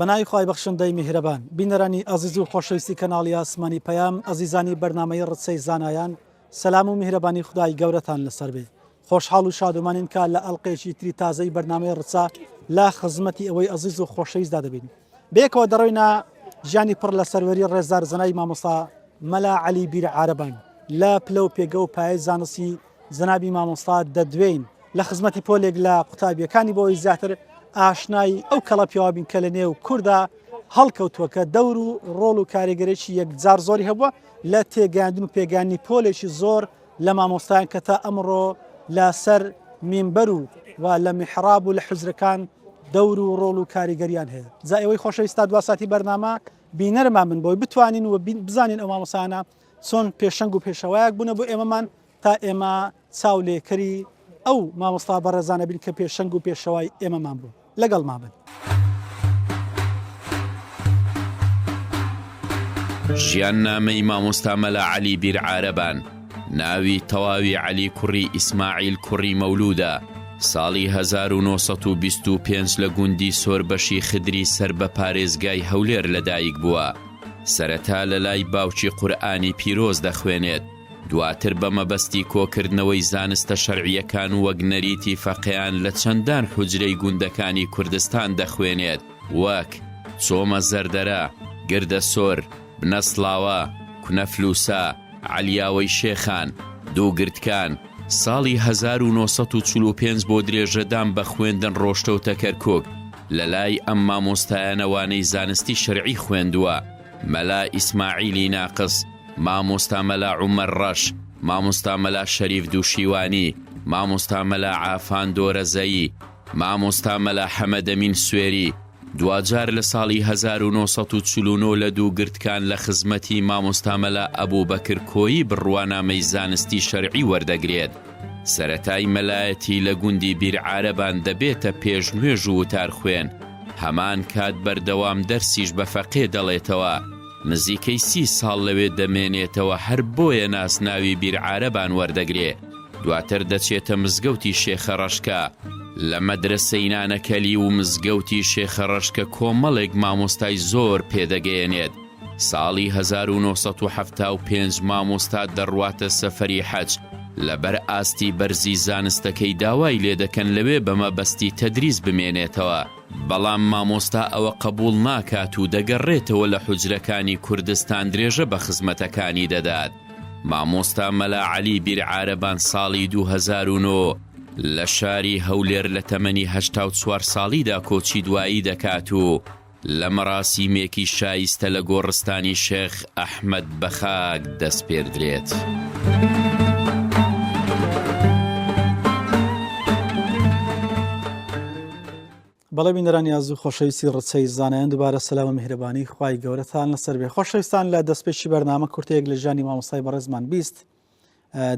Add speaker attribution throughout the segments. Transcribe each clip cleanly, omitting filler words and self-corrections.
Speaker 1: بەناوی خوای بەخشندەی میهرەبان بینەرانی ئەزیز و خۆشەویستی کەناڵی ئاسمانی پەیام ئەزیزانی بەرنامەی ڕچەی زانایان سەلام و میهرەبانی خدای گەورەتان لەسەر بێ خۆشحاڵ و شادومانین کە لە ئەڵلقێکی تری تازەی بەرنامەی ڕچە لا خزمەتی ئەوەی ئەزیز و خۆشەویستدا دەبین بێکەوە دەڕۆینە ژیانی پڕ لە سەروەری ڕێزدار زەنای مامۆستا مەلا عەلی بیر عارەبان لە پلە و پێگە و پایە زانستی جەنابی مامۆستا دەدوێین لە خزمەتی پۆلێک لە قوتابیەکانی بۆی زیاتر ئاشنایی ئەو کەڵە پیاوابین کە لە نێو کووردا هەڵکەوتووە کە دەور و ڕۆڵ و کاریگەرێکی یەکجار زۆری هەبووە لە تێگەاندن و پێگانی پۆلێکی زۆر لە مامۆستایان کە تا ئەمڕۆ لە سەر مینبەر و لە میحراب و لە حوزرەکان دەور و ڕۆڵ و کاریگەریان هەیە جا ئێوەی خۆشەویستا دوا ساتی بەرنامە بینەرمان من بۆی بتوانین و بزانین ئەو مامۆستایانە چۆن پێشەنگ و پێشەوایەک بوونە بۆ ئێمەمان تا ئێمە چاولێکەری ئەو مامۆستا بەڕێزانە بین کە پێشەنگ و پێشەوای ئێمەمان بوو لەگەڵ مابن.
Speaker 2: ژیان نامەی مامۆستا مەلا عەلی بیر عارەبان ناوی تەواوی عەلی کوڕی ئیسماعیل کوڕی مەولودە ساڵی 1925 لە گوندی سۆربەشی خدری سەر بە پارێزگای هەولێر لەدایک بووە سەرەتا لە لای باوکی قورئانی پیرۆز دەخوێنێت دواتر بە مەبەستی کۆکردنەوەی زانستە شەرعیەکان و وەک نەریتی فەقیان لە چەندان حوجرەی گوندەکانی کوردستان دەخوێنێت وەک چۆمە زەردەرە گردە سۆر بنە سڵاوە کونە فلوسا عەلیاوەی شێخان دووگرتکان ساڵی 1945 بۆ درێژەدان بە خوێندن ڕۆشتە و تەکەرکۆک لە لای ئەم مامۆستایانەوانەی زانستی شەرعی خوێندووە مەلا ئیسماعیلی ناقس مامۆستا مەلا عومەر ڕەش مامۆستا مەلا شەریف دووشیوانی مامۆستا مەلا عافان دۆرەزەیی مامۆستا مەلا حەمەدەمین سوێری دوجار لە ساڵی 1949 لە دووگرتکان لە خزمەتی مامۆستا مەلا ئەبووبەکر کۆیی بڕوانامەی زانستی شەرعی وەردەگرێت سەرەتای مەلایەتی لە گوندی بیر عارەبان دەبێتە پێشنوێژ و وتار خوێن هەمان کات بەردەوام دەرسیش بە فەقێ دەڵێتەوە نزیکەی 30 ساڵ لەوێ دەمێنێتەوە هەر بۆیە ناسناوی بیر عارەبان وەردەگرێ دواتر دەچێتە مزگەوتی شێخە ڕەشکە لە مەدرسەی نانەکەلی و مزگەوتی شێخە ڕەشکە کۆمەڵێک مامۆستای زۆر پێدەگەیەنێت ساڵی 1975 مامۆستا دەڕواتە سەفەری حەج لەبەر ئاستی بەرزی زانستەکەی داوای لێ دەکەن لەوێ بەمەبەستی تەدریس بمێنێتەوە بەڵام مامۆستا ئەوە قبول ناکات و دەگەڕێتەوە لە حوجرەکانی کوردستان درێژە بە خزمەتەکانی دەدات مامۆستا مەلا عەلی بیر عارەبان ساڵی 2009 لە شاری هەولێر لە تەمەنی 84 ساڵیدا کۆچی دوایی دەکات و لە مەراسیمێکی شایستە لە گۆڕستانی شێخ ئەحمەد بەخاک دەست پێردرێت.
Speaker 1: بەڵێ بینەرانی ئازوو خۆشەویستی ڕچەی زانایان دووبارە سەلام و میهرەبانی خوای گەورەتان لەسەر بێ خۆشەویستان لە دەستپێکی بەرنامە کورتەیەک لە ژیانی مامۆستای بەڕێزمان بیست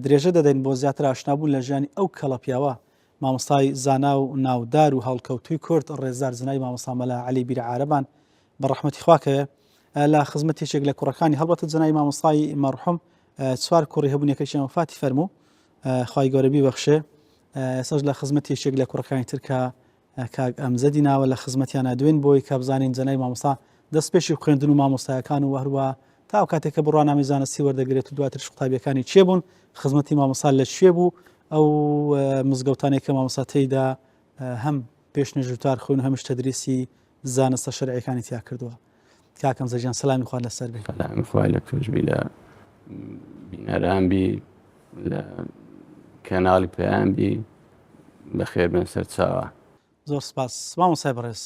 Speaker 1: درێژە دەدەین بۆ زیاتر ئاشنابوون لە ژیانی ئەو کەڵە پیاوە مامۆستای زانا و ناودار و هەڵکەوتووی کورد ڕێزدار زنای مامۆستا مەلا عەلی بیر عارەبان بە ڕەحمەتی خواکەیە لە خزمەتێکێک لە کوڕەکانی هەڵبەتە جنای مامۆستای مەرحوم چوار کوڕی هەبوون یەکەیشیان وفاتی فەرموو خوای گەورە بیبەخشێ ئێستاش لە خزمەتێکێک لە کوڕەکانی تر کە کاک ئەمزەدی ناوە لە خزمەتیانە دوێن بۆی کە بزانین جەنای مامۆستا دەستپێشی خوێندن و مامۆستایەکان و هەروە تا کاتێککە بڕوانامی زانستی وەردەگرێت و دواتر قوتابیەکانی چێ بوون خزمەتی مامۆستا لە شوێ بوو ئەو مزگەوتانێک کە مامۆستا تێیدا هەم پێشنێژ وتار خوێن و هەمیش تەدریسی زانستە شەرعیەکانی تیا کردووە کاک ئەمزەجیان سەلامی خوا لەسەر بێ
Speaker 3: سەلامی خوای لە توشبی لە بینەران بی لە کەناڵی پەیام بی بەخێر بن سەر چاوە
Speaker 1: زۆر سپاس مامۆستای بەڕێز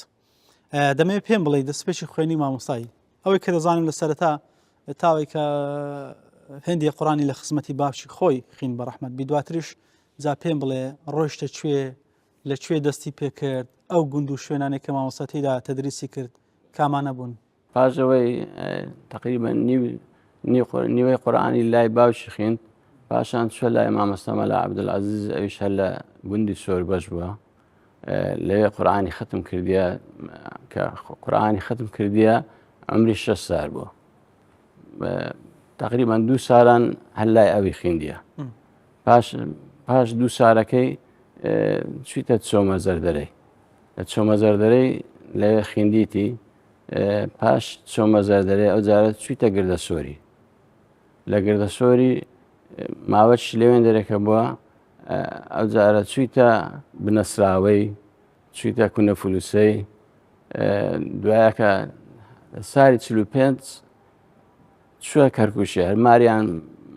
Speaker 1: دەمەوێت پێم بڵێ دەستپێکی خوێنی مامۆستایی ئەوەی کە دەزانم لە سەرەتا تاوەی کە هێندی قورانی لە خزمەتی باشی خۆی خین بە ڕەحمەت بی دواتریش جا پێم بڵێ ڕۆیشتە لەکوێ دەستی پێکرد ئەو گوند و شوێنانێک کە مامۆستا تێیدا تەدریسی کرد کامانە بوون
Speaker 3: پاشەوەی تقریبا نیوەی قورئانی لای باوکی خوێند پاشان چوە لای مامۆستا مەلا عەبدولعەزیز ئەویش هەر لە گوندی سۆربەش بووە لەوێ قورئانی ختم کردیە کە قورئانی ختم کردیە عمری 6 سال بووە تقریبا 2 سالان هەر لای ئەوی خوێندیە پاش 2 سالەکەی چوویتە چۆمە زەردەرەی لە چۆمە زەردەرەی لەوێ خوێندیتی پاش چۆمە زەردەرێ ئەو جارە چوویتە گردەسۆری لە گردەسۆری ماوەش لێوێن دەرێکە بووە ئەو جارە چوویتە بنەسراوەی چوویتە کونەفولوسەی دوایەکە ساری 45 چووە کەرکووشێ هەر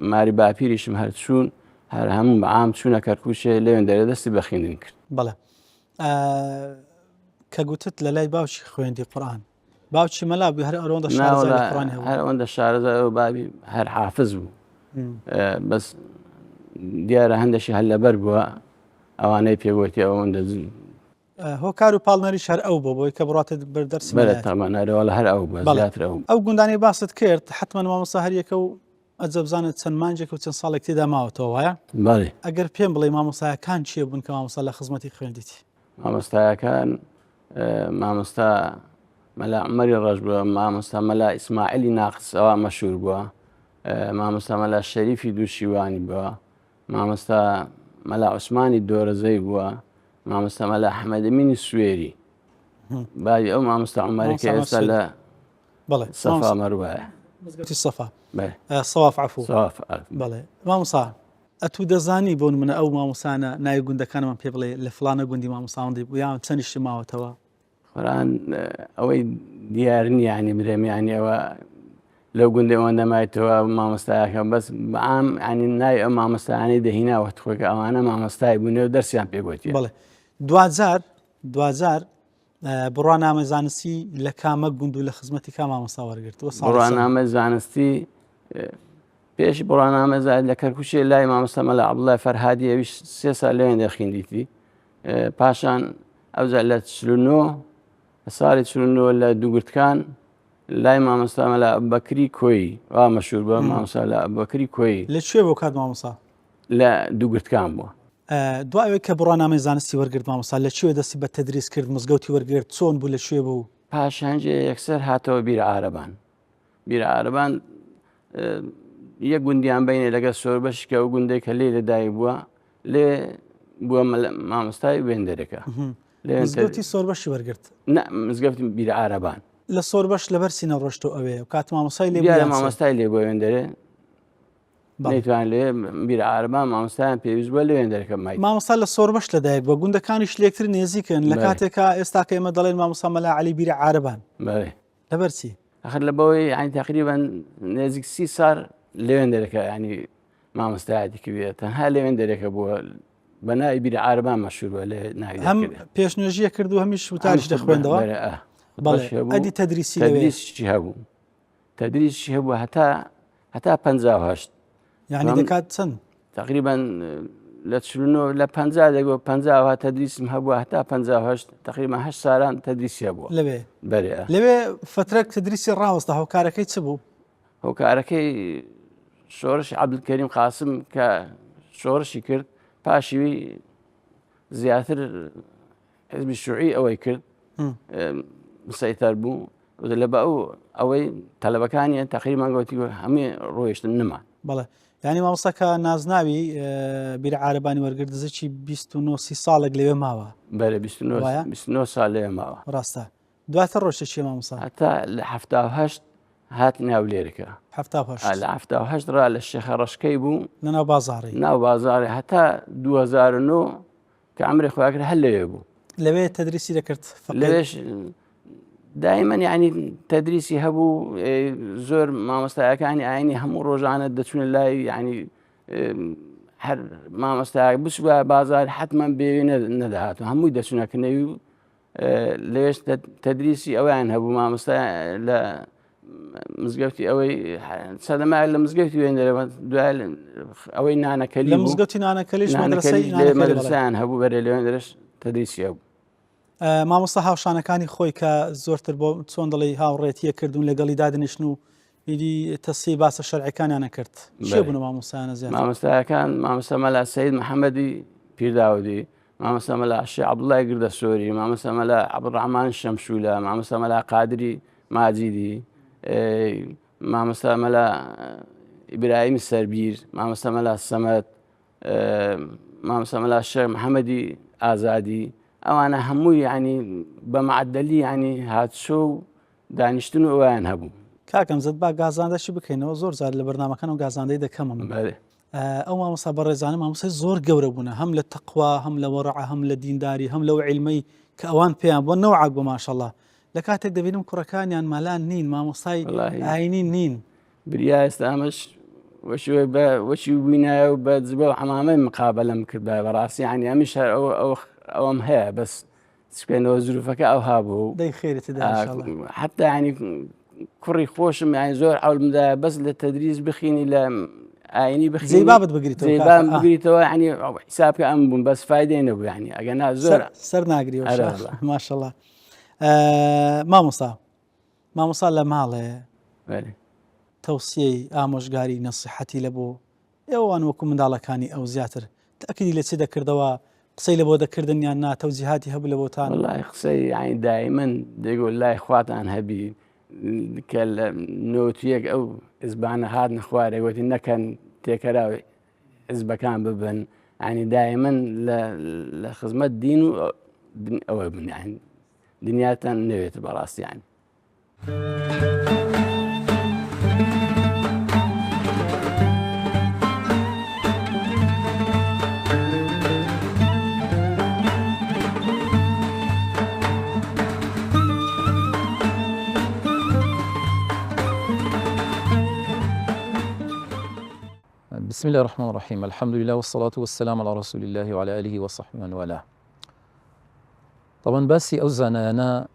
Speaker 3: ماری باپیریشم هەر چوون هەر هەموو عام چوونە کەرکووشێ لێوێن دەرێ دەستی بە خوێندن کرد.
Speaker 1: بەڵێ کە گوتت لە لای باوکی خوێندی قورئان باوکی مەلا بوو هەر ئەوەندە شارەزای لە قورئان هەبوو
Speaker 3: هەر ئەوەندە شارەزای ئەو بابی هەر حافظ بوو بەس دیارە هەندێکی هەر لەبەر بووە ئەوانەی پێگوتی ئەوەندە
Speaker 1: هۆکار و پاڵنەریش هەر ئەو بۆ بۆی کە بڕاتت بەردەرسی
Speaker 3: بەرە تەمانەرەوە هەر ئەو بووە زیاتر ئەو
Speaker 1: ئەو گوندانەی باست کرد حتمما مامۆستا هەریەکە و ئەجە بزانێت چەند مانجێک و چەند ساڵێک تێدا ماوەتەوە وایە
Speaker 3: بەڵێ
Speaker 1: ئەگەر پێم بڵێ مامۆستایەکان چییە بوون کە مامۆستا لە خزمەتی خوێندیتی
Speaker 3: مامۆستایەکان مامۆستا مەلا عومەری ڕەش بووە مامۆستا مەلا ئیسماعیلی ناقس ئەوە مەشهور بووە مامۆستا مەلا شەریفی دووشیوانی بووە مامۆستا مەلا عوسمانی دۆرەزەی بووە مامۆستا مەلا ئەحمەدەمینی سوێری باوی ئەو مامۆستا عومەرێکە ئێستا لە سەفا مەروایە
Speaker 1: مزگەوتی سەفا
Speaker 3: سەواف
Speaker 1: عەفوو
Speaker 3: سەواف
Speaker 1: بەڵێ مامۆستا ئەتوو دەزانی بۆ نمونە ئەو مامۆسانە ناوی گوندەکانمان پێ بڵێ لە فلانە گوندی مامۆستاوەندی بوو یان چەندیشی ماوەتەوە
Speaker 3: قورئان ئەوەی دیار نییە ینی برێم ینی ئەوە لەو گوندی ئەوەندە مایتەوە مامۆستایەکە بەس بەعام ینی ناوی ئەو مامۆستایانەی دەهیناوەت خۆیکە ئەوانە مامۆستای بوونێ و دەرسیان پێگوتی.
Speaker 1: بەڵێ دوجار بڕوانامە زانستی لە کامە گوند و لە خزمەتی کا مامۆستا وەرگرتووە
Speaker 3: بڕوانامە زانستی پێشی بڕوانامە لە کەرکووشێ لای مامۆستا مەلا عەبدوڵڵای فەرهادی ئەویش 3 ساڵ لەوێن دەخوێندیتی پاشان ئەوجار لە 49 ساڵی 49 لە دووگرتکان لای مامۆستا مەلا ئەبوبەکری کۆیی وا مەشهور بووە مامۆستا لە ئەبوبەکری کۆیی
Speaker 1: لەکوێ بۆ کات مامۆستا
Speaker 3: لە دووگرتکان بووە
Speaker 1: دوایەوەی کە بڕوانامەی زانستی وەرگرت مامۆستا لەکوێ دەستی بە تەدریس کرد مزگەوتی وەرگرت چۆن بوو لەکوێ بوو
Speaker 3: پاشانجێ یەکسەر هاتەوە بیرە عارەبان یەک گوندیان بینێ لەگە سۆربەشکە و گوندێک کە لێ لەدایک بووە لێ بووە مامۆستای وێندەرەکە
Speaker 1: مزگەوتی سۆربەشی وەرگرت
Speaker 3: مزگەوتی بیرە عارەبان
Speaker 1: لە سۆربەش لەبەرسی نەڕۆشتەوە ئەوەیە و کات مامۆستای لێ
Speaker 3: مامۆستای لێ بۆ وێندەرێ نەیتوان لێ بیرە عارەبان مامۆستایان پێویست بووە لە وێندەرەکە مای
Speaker 1: مامۆستا لە سۆربەش لەدایک بووە گوندەکانیش لێکتر نێزیکن لە کاتێکا ئێستا کە ئێمە دەڵێن مامۆستا مەلا عەلی بیرە عارەبان لەبەرچی
Speaker 3: ئەخر لەبەوەی ینی تقریبا نێزیک 30 ساڵ لە وێندەرەکە ینی مامۆستایەتی کردوێت تەنها لە وێندەرەکە بووە بە ناوی بیرە عارەبان مەشهورە لە ناوی
Speaker 1: هەم پێشنوێژیە کرد و هەمیش وتاریش دەخوێندەوە ئەدی
Speaker 3: تەدریسی هەبوو تەدریسی هەبوو هەتا 58
Speaker 1: یعنی دەکات چەند
Speaker 3: تقریبا لە 49 لە 50 دەگۆ 50 تەدریسم هەبووە هەتا 58 تقریبا 8 ساڵان تەدریسی هەبووە
Speaker 1: لەوێ فترەك تدریسی ڕاوەستا هۆکارەکەی چ بوو؟
Speaker 3: هۆکارەکەی شۆڕشی عەبدولکەریم قاسم کە شۆڕشی کرد پاشیوی زیاتر حزبی شوعی ئەوەی کرد مسەیتەر بوو لە بە ئەوەی تەلەبەکانیان تقریبا گوتی هەمووی ڕۆیشتن نەما.
Speaker 1: بەڵێ ینی مامۆستاکە نازناوی بیرە عارەبانی وەرگرت دزەکی 29 ساڵێک لەوێ ماوە
Speaker 3: بەرە 29 ساڵ لەوێ ماوە
Speaker 1: ڕاستە دواتر ڕۆژە چیە مامۆستا
Speaker 3: هەتا لە 78 هات ناو لێرەکە لە 78 ڕا لە شێخە ڕەشکەی بوو
Speaker 1: ناو بازاڕی
Speaker 3: ناو بازاڕی هەتا 2009 کە عەمری خۆیاکرد هەر لەوێ بوو
Speaker 1: لەوێ تەدریسی دەکرد
Speaker 3: لەوێش دائما ینی تەدریسی هەبوو زۆر مامۆستایەکانی ئاینی هەموو ڕۆژانە دەچونە لای ینی هەر مامۆستایەک بچوە بازار حتمما بێوێ نەدەهاتوە هەمووی دەچونەکردنەوی و لەوێش تەدریسی ئەویان هەبوو مامۆستا لە مزگەوتی ئەوەی سەدەمای لە مزگەوتی وێندەرەوە دوای ئەوەی نانەکەلی
Speaker 1: لە مزگەوتی نانەکەلیش
Speaker 3: مەدرسەیان هەبوو بەرێ لە وێندەرەش تەدریسی هەبوو.
Speaker 1: مامۆستا هاوشانەکانی خۆی کە زۆرتر بۆ چۆن دەڵی هاوڕێتیە کردوون لەگەڵی دادنیشتن و میری تەسی باسە شەرعیەکانیانە کرد چێ بوون مامۆستایانە زیاتر
Speaker 3: مامۆستایەکان مامۆستا مەلا سەید محەممەدی پیرداودی مامۆستا مەلا عەشی عەبدوڵڵای گردەسۆری مامۆستا مەلا عەبدوڕەحمان شەمشولە مامۆستا مەلا قادری ماجیدی مامۆستا مەلا ئیبراهیمی سەربیر مامۆستا مەلا سەمەد مامۆستا مەلا شێخ محەممەدی ئازادی ئەوانە هەمووی ینی بە معدەلی ینی هاتچۆ و دانیشتن و ئەویان هەبوو.
Speaker 1: کاکەم زت با گازاندەشی بکەینەوە زۆر جار لە بەرنامەکان و گازاندەی دەکەمە من ئەو مامۆستا بەڕێزانە مامۆسای زۆر گەورە بوونە هەم لە تەقوا هەم لە وەڕع هەم لە دینداری هەم لەو عیلمەی کە ئەوان پێیان بۆ نەوعاک بۆ ماشەڵڵا لە کاتێک دەبینم کوڕەکانیان مالان نین مامۆستای ئاینی نین
Speaker 3: بریا ئێستا ئەمەش وەشی بووینایە و بە جبە و حەمامەی مقابلەم کرد بەڕاستی ینی ئەمیش هەر ئەوەم هەیە بەس چکەنەوە زروفەکە ئەو هابوو
Speaker 1: دەی خێرتدا
Speaker 3: حتا ینی کوڕی خۆشم یانی زۆر حەولمدا بەس لە تەدریس بخینی لە ئاینی بخینی
Speaker 1: بابت
Speaker 3: بگریتەوە ینی حسابکە ئەم بووم بەس فایدەی نەبوو ینی ئەگەنا زۆر
Speaker 1: سەر ناگریەوە ماشەڵڵا مامۆستا لە ماڵێ تەوسیەی ئامۆژگاری نەسیحەتی لە بۆ ئێوەوان وەکو منداڵەکانی ئەو زیاتر تەکیدی لە چی دەکردەوە قسەی لە بۆ دەکردنیان نا تەوجیهاتی هەبوو لە بۆتان
Speaker 3: وەڵای قسەی ینی دایمەن دەیگۆ لای خواتان هەبی کە لە نۆتیەک ئەو ئزبانە هات نەخوارێ وتی نەکەن تێکەراوی حزبەکان ببن ینی دایمەن لە خزمەت دین و ئەوە بن دنیاتان نەوێت بەڕاستی ینی
Speaker 4: بسم الله الرحمن الرحيم الحمد لله والصلاة والسلام على رسول الله وعلى آله وصحبه من والاه طبعا باسی ئەو زانایانە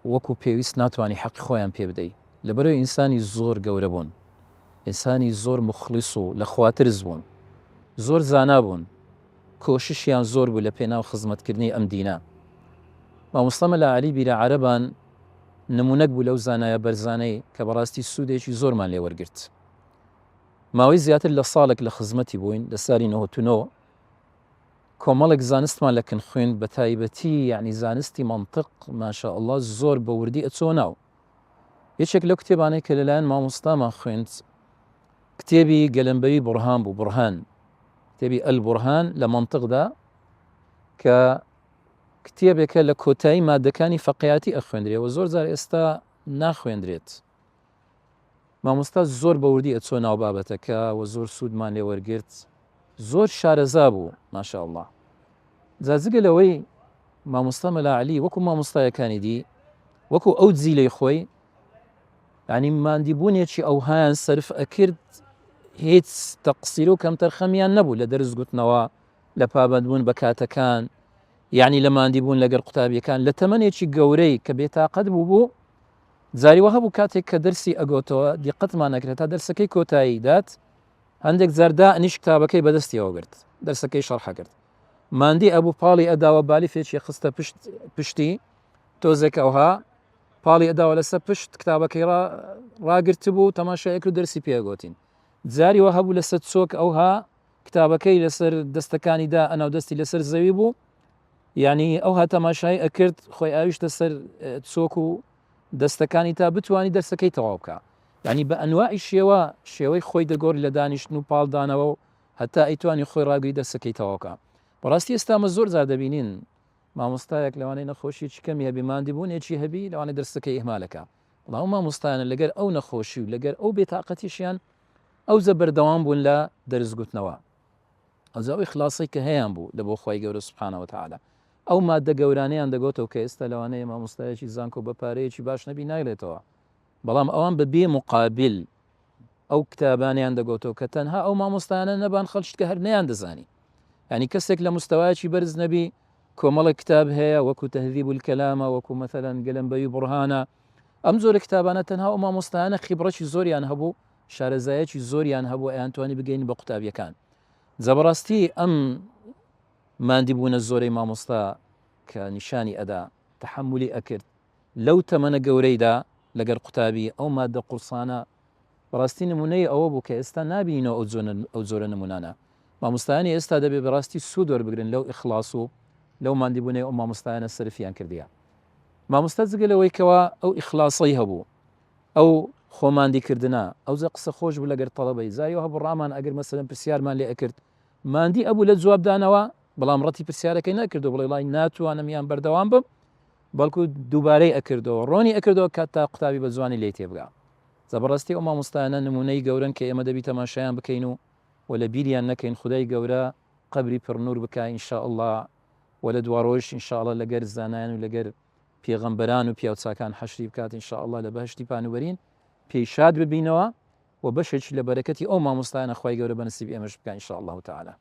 Speaker 4: وەکو پێویست ناتوانانی حەقی خۆیان پێ بدەیت لەبەرەوەی ئینسانی زۆر گەورە بوون ئینسانی زۆر مخلیص و لە خواترز بوون زۆر زانا بوون کۆششیان زۆر بوو لە پێناو خزمەتکردنی ئەم دینە مامۆستا مەلا عەلی بیرعەرەبان نمونەک بوو لەو زانایە بەرزانەی کە بەڕاستی سوودێکی زۆرمان لێ وەرگرت ماوەی زیاتر لە ساڵێک لە خزمەتی بووین لە ساری 99 کۆمەڵێک زانستمان لە کن خوێن بە تایبەتی یعنی زانستی منطق ماشاء الله زۆر بە وردی ئەچۆ ناو یەکێک لەو کتێبانەی کە لەلایەن مامۆستامان خوێند کتێبی گەلەمبەری بورهان بوو بورهان کتێبی ئەلبورهان لە منطقدا کە کتێبێکە لە کۆتایی مادەکانی فەقیهاتی ئەخوێندرێەوە زۆر جار ئێستا ناخوێندرێت مامۆستا زۆر بە وردی ئەچۆ ناو بابەتەکە و زۆر سوودمان لێ وەرگرت زۆر شارەزا بوو ماشاء الله جازگە لەوەی مامۆستا مەلا عەلی وەکو مامۆستایەکانی دی وەکو ئەو جیلەی خۆی ینی ماندیبوونێکی ئەوهایان سەرف ئەکرد هیچ تەقسیر و کەمتەر خەمیان نەبوو لە دەرس گوتنەوە لە پابەندبوون بە کاتەکان یعنی لە ماندیبوون لەگەر قوتابیەکان لە تەمەنێکی گەورەی کە بێتاقەت بوو جاریوە هەبوو کاتێک کە دەرسی ئەگۆتەوە دیقەتمان نەکرێت تا دەرسەکەی کۆتایی دات هەندێک زاردا ئەنیش کتابەکەی بەدەستیەوە گرت دەرسەکەی شەرحە کرد ماندی ئەبوو پاڵی ئەداوە بالی فێچی خستە پشتی تۆزێک ئەوها پاڵی ئەداوە لەسەر پشت کتابەکەی ڕاگرت بوو تەماشایەک و دەرسی پێگۆتین جاریوە هەبوو لەسەر چۆک ئەوها کتابەکەی لەسەر دەستەکانیدا ئەناو دەستی لەسەر زەوی بوو یعنی ئەوها تەماشای ئەکرد خۆی ئاویشتە سەر چۆک و دەستەکانی تا بتوانی دەرسەکەی تەواو بکە ینی بە ئەنواعی شێوەی خۆی دەگۆڕی لە دانیشتن و پاڵدانەوە و هەتا ئەیتوانی خۆی ڕاگری دەرسەکەی تەواوکە بەڕاستی ئێستامە زۆر زار دەبینین مامۆستایەک لەوانەی نەخۆشی چکەمی هەبی ماندیبوونێکی هەبی لەوانەی دەرسەکەی ئیهمالەکە بەڵام مامۆستایانە لەگەر ئەو نەخۆشی و لەگەر ئەو بێتاقەتیشیان ئەو زەبەردەوام بوون لە دەرسگوتنەوە ئەوزاوی خلاصی کە هەیەیان بوو لە بۆ خۆی گەورە سوبحانەوە وتعالە ئەو مادە گەورانەیان دەگۆتەوە کە ئێستا لەوانەیە مامۆستایەکی زانکۆ بە پارەیەکی باش نەبی نایڵێتەوە بەڵام ئەوان بە بێ مقابل ئەو کتابانیان دەگۆتەوە کە تەنها ئەو مامۆستایانە نەبان خەڵشت کە هەر نەیان دەزانی ینی کەسێک لە مستەوایکی بەرز نەبی کۆمەڵی کتاب هەیە وەکو تەهذیب الکەلامە وەکو مەثەلەن گەلەمبەری بورهانە ئەم زۆرە کتابانە تەنها ئەو مامۆستایانە خیبڕەتی زۆریان هەبوو شارەزایەکی زۆریان هەبوو ئەیانتوانی بگەین بە قوتابیەکان زەبەڕاستی ئەم ماندیبوونە زۆرەی مامۆستا کە نیشانی ئەدا تەحملی ئەکرد لەو تەمەنە گەورەیدا لەگەر قوتابی ئەو مادە قورسانە بەڕاستی نمونەی ئەوە بوو کە ئێستا نابینەوە ئەو زۆرە نمونانە مامۆستایانی ئێستا دەبێت بەڕاستی سوود وەربگرن لەو ئیخلاص و لەو ماندیبوونەی ئەو مامۆستایانە سەرفیان کردیە مامۆستا جگە لەوەی کەوا ئەو ئیخلاصی هەبوو ئەو خۆماندیکردنە ئەو زە قسە خۆش بوو لەگەر تەڵەبەی زایەوە هەبوو ڕامان ئەگەر مەسەلەن پرسیارمان لێ ئەکرد ماندی ئەبوو لە جوابدانەوە بەڵام ڕەتی پرسیارەکەی نەکردو بڵێ وڵای ناتوانم یان بەردەوام بم بەڵکو دووبارەی ئەکردەوە ڕۆنی ئەکردەوە کە تا قوتابی بە زوانی لێ تێبگا زەبەڕاستی ئەو مامۆستایانە نمونەی گەورن کە ئێمە دەبی تەماشایان بکەین و لە بیریان نەکەین خودای گەورە قەبری پڕنور بکە ئینشاءالله و لە دواڕۆژ ئینشاءالله لەگەر زانایان و لەگەر پێغەمبەران و پیاوچاکان حەشری بکات ئینشاءالله لە بەهشتی پانوبەرین پێی شاد ببینەوە و بەشێکی لە بەرەکەتی ئەو مامۆستایانە خوای گەورە بەنسیب ئێمەش بکە ئینشاءالله تعالى.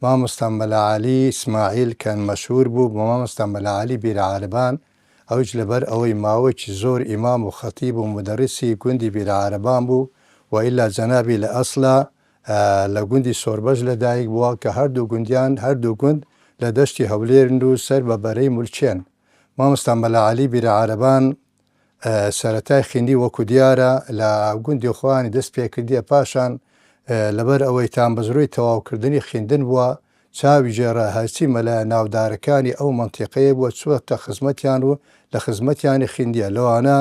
Speaker 5: مامۆستا مەلا عەلی ئیسماعیل کە مەشهور بوو بە مامۆستا مەلا عەلی بیرعارەبان ئەوش لەبەر ئەوەی ماوەیەکی زۆر ئیمام و خەتیب و مدەرسی گوندی بیرعارەبان بوو و ئیلا جەنابی لە ئەسڵا لە گوندی سۆربەژ لەدایک بووە کە هەردوو گوندیان هەردوو گوند لە دەشتی هەولێرن و سەر بە بەرەی مولچێن. مامۆستا مەلا عەلی بیرعارەبان سەرەتای خوێندی وەکو دیارە لە گوندی خۆیانی دەست پێکردیە پاشان لەبەر ئەوەی تانبەزرۆی تەواوکردنی خوێندن بووە چاوی ژێڕە هەرچی مەلە ناودارەکانی ئەو مەنتیقەیە بووە چوەتە خزمەتیان و لە خزمەتیانی خوێندیە لەوانە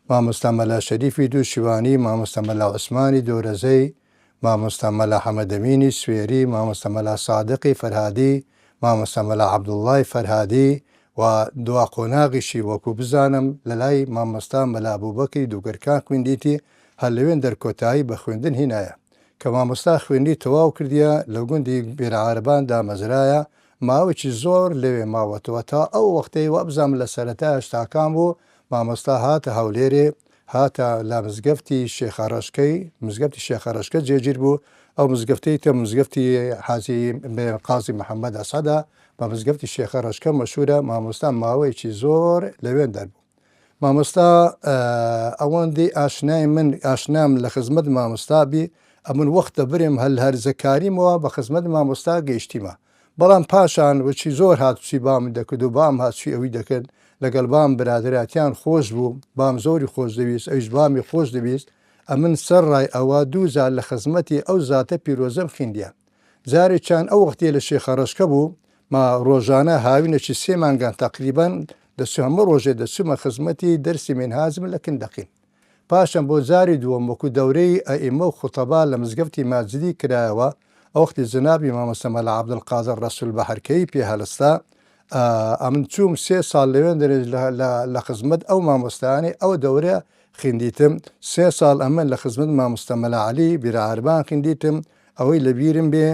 Speaker 5: مامۆستا مەلا شەریفی دوو شیوانی، مامۆستا مەلا عوسمانی دۆرەزەی، مامۆستا مەلا حەمەدەمینی سوێری، مامۆستا مەلا سادقی فەرهادی، مامۆستا مەلا عەبدوڵڵای فەرهادی و دوا قۆناغیشی وەکو بزانم لە لای مامۆستا مەلا ئەبووبەکری دووگەرکان خوێندیتی هەر لەوێن دەرکۆتایی بە خوێندن هینایە کە مامۆستا خوێندی تەواو کردیە لە گوندی بیرعارەبان دامەزرایە ماوەیەکی زۆر لەوێ ماوەتەوە تا ئەو وەختەی وەبزام لە سەرەتا هەشتاکان بوو مامۆستا هاتە هەولێرێ هاتە لە مزگەفتی شێخەڕەشکەی مزگەفتی شێخەڕەشکە جێگیر بوو ئەو مزگەفتەی تە مزگەفتی حاجی قازی محەممەد ئەسەدا بە مزگەفتی شێخەڕەشکە مەشهورە مامۆستا ماوەیەکی زۆر لەوێن دەربوو. مامۆستا ئەوەندی ئاشنای من ئاشنام لە خزمەت مامۆستابی ئەمن وەختە برێم هەرزەکاریمەوە بە خزمەت مامۆستا گەیشتیمە بەڵام پاشان وچی زۆر هاتوچی بام دەکرد و بام هاتوچی ئەوی دەکرد لەگەڵ بام برادراتیان خۆش بوو بام زۆری خۆش دەویست ئەویش بامی خۆش دەویست ئەمن سەرڕای ئەوە دووزار لە خزمەتی ئەو زاتە پیرۆزەم خوێندیە جارێکیان ئەو وەختێ لە شێخەڕەشکە بوو ما ڕۆژانە هاوینەکی سێ مانگان تەقریبەن هەموو ڕۆژێ دەچوومە خزمەتی دەرسی مینهازم لە کندەقین پاشان بۆ جاری دووەم وەکو دەورەی ئەئیمە و خوتەبا لە مزگەفتی ماجدی کرایەوە ئەو وەختی جەنابی مامۆستا مەلا عەبدولقادر ڕەسوول بەهەرکەیی پێ هەڵستا ئەمن چووم 3 ساڵ لەوێن دەرێت لە خزمەت ئەو مامۆستایانی ئەو دەورە خوێندیتم 3 ساڵ ئەمن لە خزمەت مامۆستا مەلا عەلی بیرعارەبان خوێندیتم ئەوەی لە بیرم بێ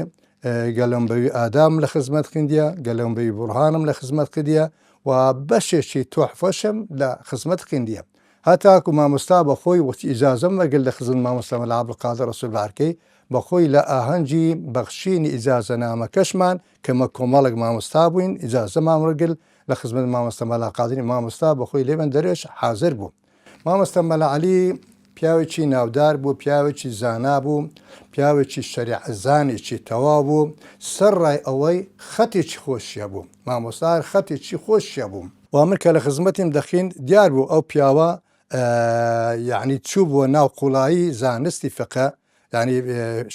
Speaker 5: گەلەمبەوی ئادام لە خزمەت خوێندیە گەلەمبەوی بورهانم لە خزمەت کردیە و بەشێکی تۆحفەشم لە خزمەت خوێندیە هەتاکو مامۆستا بەخۆی وەختی ئیجازەم وەرگرت لە خزمەت مامۆستا مەلا عەبدولقادر ڕەسوول بەهەرکەی بەخۆی لە ئاهەنگی بەخشینی ئیجازەنامەکەشمان کەمە کۆمەڵێک مامۆستا بووین ئیجازەمان وەرگرت لە خزمەت مامۆستا مەلا قادری مامۆستا بەخۆی لێوێن دەرێش حازر بوو. مامۆستا مەلا عەلی پیاوێکی ناودار بوو پیاوێکی زانا بوو پیاوێکی شەریعەزانێکی تەواو بوو سەرڕای ئەوەی خەتێکی خۆشیە بوو مامۆستا خەتێکی خۆشیە بوو و من کە لە خزمەتیم دەخین دیار بوو ئەو پیاوە یعنی چوو بووە ناو قوڵایی زانستی فقە یعنی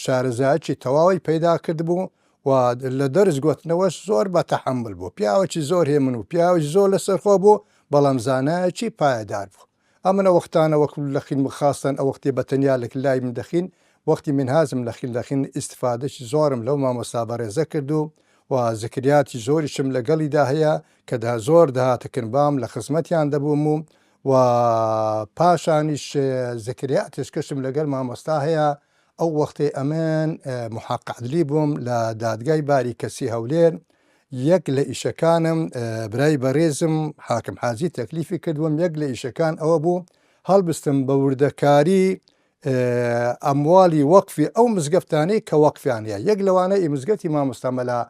Speaker 5: شارەزایەکی تەواوی پەیدا کرد بوو و لە دەرس گوتنەوەش زۆر بە تەحەمل بوو پیاوێکی زۆر هێمن و پیاوێکی زۆر لەسەرخۆ بوو بەڵام زانایەکی پایەدار بوو ئەمنە وەختانە وەکو لە خین خاستن ئەو وەختی بەتەنیا لە لای من دەخین وەختی منهازم لە خیل دەخین ئیسفادەی زۆرم لەو مامۆستا بەڕێزە کرد و زکریاتی زۆریشم لەگەڵیدا هەیە کە زۆر داهاتەکن بام لە خزمەتیان دەبووم و پاشانیش زکریاتش کەشم لەگەڵ مامۆستا هەیە ئەو وەختی ئەمن محەق عەدلی بووم لە دادگای باری کەسی هەولێر یەک لە ئیشەکانم برای بەڕێزم حاکم حاجی تەکلیفی کردوم یەک لە ئیشەکان ئەوە بوو هەڵبستم بە وردەکاری ئەموالی وەقفی ئەو مزگەفتانەی کە وەقفیانە یەک لەوانە مزگەفتی مامۆستا مەلا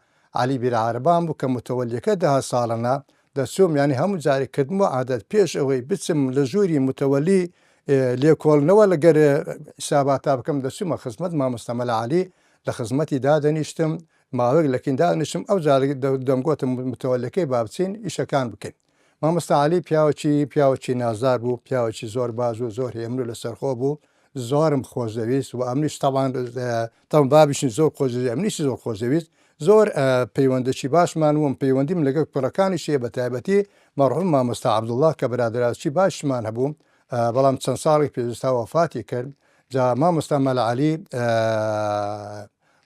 Speaker 5: عەلی بیرعارەبان بوو کە متەوەلیەکە 10 ساڵەنا دەچووم ینی هەموو جارێک کردمەوە عادەت پێش ئەوەی بچم لە ژووری متەوەلی لێکۆڵنەوە لەگەر حساباتا بکەم دەچوومە خزمەت مامۆستا مەلا عەلی لە خزمەتی دادەنیشتم ماوەیەک لە کین دانیشتم ئەو جارێک دەمگوتم متەوەلیەکەی با بچین ئیشەکان بکەین مامۆستا عەلی پیاوەکی نازدار بوو پیاوەکی زۆر باش و زۆر هێمن و لەسەرخۆ بوو زۆرم خۆش دەویست و ئەمنیش تەوان بابیشن زۆر خۆش ئەمنیش زۆر خۆش دەویست زۆر پەیوەندەی باشمان وم پەیوەندیم لەگەڵ کوڕەکانی شێ بە تایبەتی مەرحوم مامۆستا عەبدوڵڵا کە برادرایەتی باشمان هەبوو بەڵام چەند ساڵی پێشتا وەفاتی کرد. جا مامۆستا مەلعەلی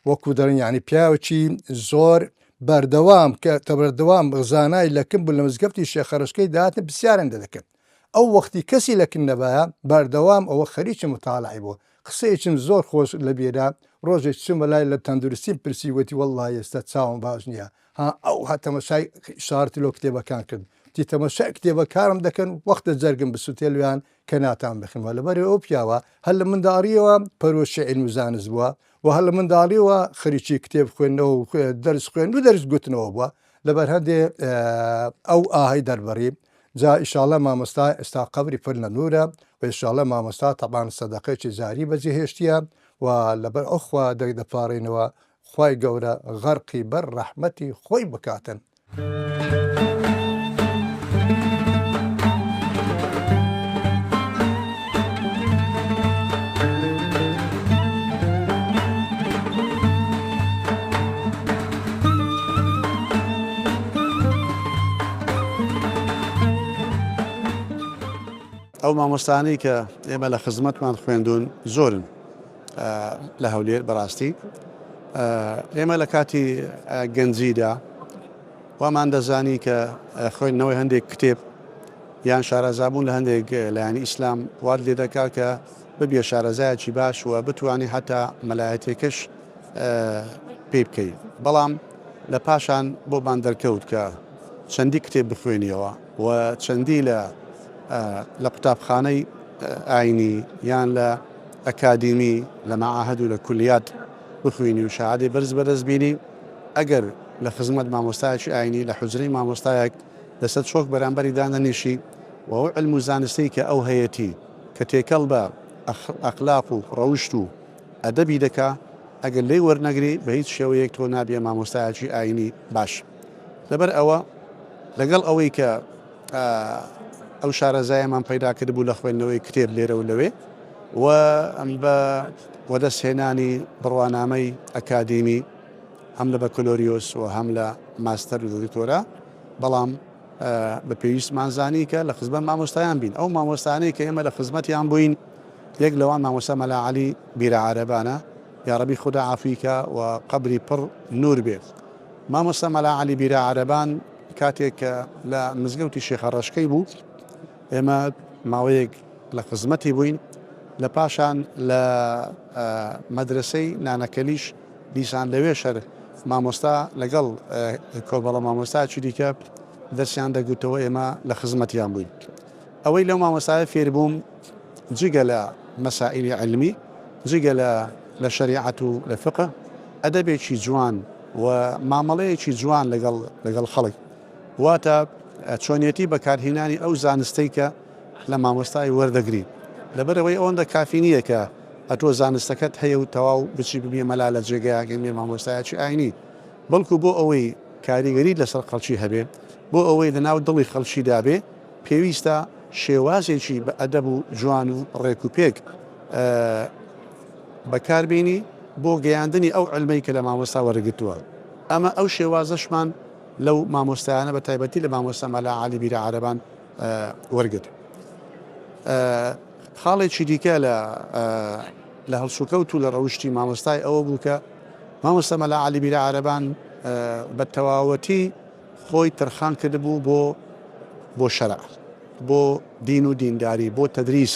Speaker 5: وەکو دەڵێن یعنی پیاوێکی زۆر بەردەوام کە بەردەوام زانای لەکن بوو لە مزگەفتی شێخ ڕەشکەی داهاتن پرسیارم دەکەن. ئەو وەختی کەسی لەکن نەبایە بەردەوام ئەوە خەریکی متاڵعی بوو. قسەیەکم زۆر خۆش لە بێرا ڕۆژێک چوومە لای لە تەندروستیم پرسیوەتی وەڵڵای ئێستا چاوم باش نییە ئەو هاتەمەشای شارتی لۆ کتێبەکان کرد تی تەمەشای کتێبەکارم دەکەن وەختە جەرگم بسووتێلویان کە ناتان بخنەوە لەبەر ئەو پیاوە هەر لە منداڵیەوە پەرۆشی علم و زانست بووە و هەر لە منداڵیەوە خەریکی کتێب خوێندنەوە و دەرس خوێن و دەرس گوتنەوە بووە لەبەر هەندێ ئەو ئاهەی دەربەڕی جا ئیشاڵە مامۆستا ئێستا قەبری پر لە نورە و ئیشاڵە مامۆستا تەبان سەدەقەیەکی جاری بەجێهێشتیە و لەبەر ئەوخوا دەپارڕینەوە خوای گەورە غەرقی بەر ڕەحمەتی خۆی بکاتن.
Speaker 6: ئەو مامۆستانەی کە ئێمە لە خزمەتمان خوێندون زۆرن لە هەولێر بەڕاستی ئێمە لە کاتی گەنجیدا وامان دەزانی کە خوێندنەوەی هەندێک کتێب یان شارەزابوون لە هەندێک لایانی ئیسلام وات لێ دەکا کە ببیە شارەزایەکی باش وە بتوانێت هەتا مەلایەتێکش پێ بکەیت. بەڵام لە پاشان بۆمان دەرکەوت کە چەندی کتێب بخوێنیەوە و چەندی لە قوتابخانەی ئاینی یان لە ئەکادیمی لە مەعاهەد و لە کولیات بخوێنی و شەهادەی بەرز بەرز بینی ئەگەر لە خزمەت مامۆستایەکی ئاینی لە حوجرەی مامۆستایەک دەسەد شۆک بەرامبەری دانەنیشی و ئەو علم و زانستەی کە ئەو هەیەتی کە تێکەڵ بە ئەخلاق و ڕەوشت و ئەدەبی دەکا ئەگەر لێی وەرنەگری بە هیچ شێوەیەک تۆ نابێ مامۆستایەکی ئاینی باش. لەبەر ئەوە لەگەڵ ئەوەی کە ئەو شارەزایەمان پەیدا کرد بوو لە خوێندنەوەی کتێب لێرە و لەوێ و بە وەدەستهێنانی بڕوانامەی ئەکادیمی هەم لە بەکلۆریۆس و هەم لە ماستەر و دکتۆرا بەڵام بە پێویستمان زانی کە لە خزمەت مامۆستایان بین. ئەو مامۆستانەی کە ئێمە لە خزمەتیان بووین یەک لەوان مامۆستا مەلا عەلی بیرعارەبانە یارەبی خوددا عەفویکە و قەبری پڕ نور بێت. مامۆستا مەلا عەلی بیرعارەبان کاتێک کە لە مزگەوتی شێخە ڕەشکەی بوو ئێمە ماوەیەک لە خزمەتی بووین لە پاشان لە مەدرسەی نانەکەلیش دیسان لەوێ شەر مامۆستا لەگەڵ کۆبەڵە مامۆستاچی دیکە دەرسیان دەگوتەوە ئێمە لە خزمەتیان بووین. ئەوەی لەو مامۆستایە فێر بووم جگە لە مەسائیلی علمی جگە لە شەریعەت و لە فقه ئەدەبێکی جوان و مامەڵەیەکی جوان لەگەڵ خەڵک واتە چۆنیەتی بەکارهێنانی ئەو زانستەی کە لە مامۆستای وەردەگری لەبەرەوەی ئەوەندە کافی نییە کە ئەتۆ زانستەکەت هەیە و تەواو بچی ببیە مەلا لە جێگایەکەی مامۆستایەکی ئاینی بەڵکو بۆ ئەوەی کاریگەری لەسەر خەڵکی هەبێ بۆ ئەوەی لەناو دڵی خەڵکی دابێ پێویستە شێوازێکی بە ئەدەب و جوان و ڕێک و پێک بەکاربیێنی بۆ گەیاندنی ئەو علمەی کە لە مامۆستا وەرگتووە. ئەمە ئەو شێوازەشمان لەو مامۆستایانە بە تایبەتی لە مامۆستا مەلا عەلی بیرعارەبان وەرگرت. خاڵێکی دیکە لە هەڵسوکەوت و لە ڕەوشتی مامۆستای ئەوە بوو کە مامۆستا مەلا عەلی بیرعارەبان بە تەواوەتی خۆی تەرخان کردبوو بۆ شەرع بۆ دین و دینداری بۆ تەدریس.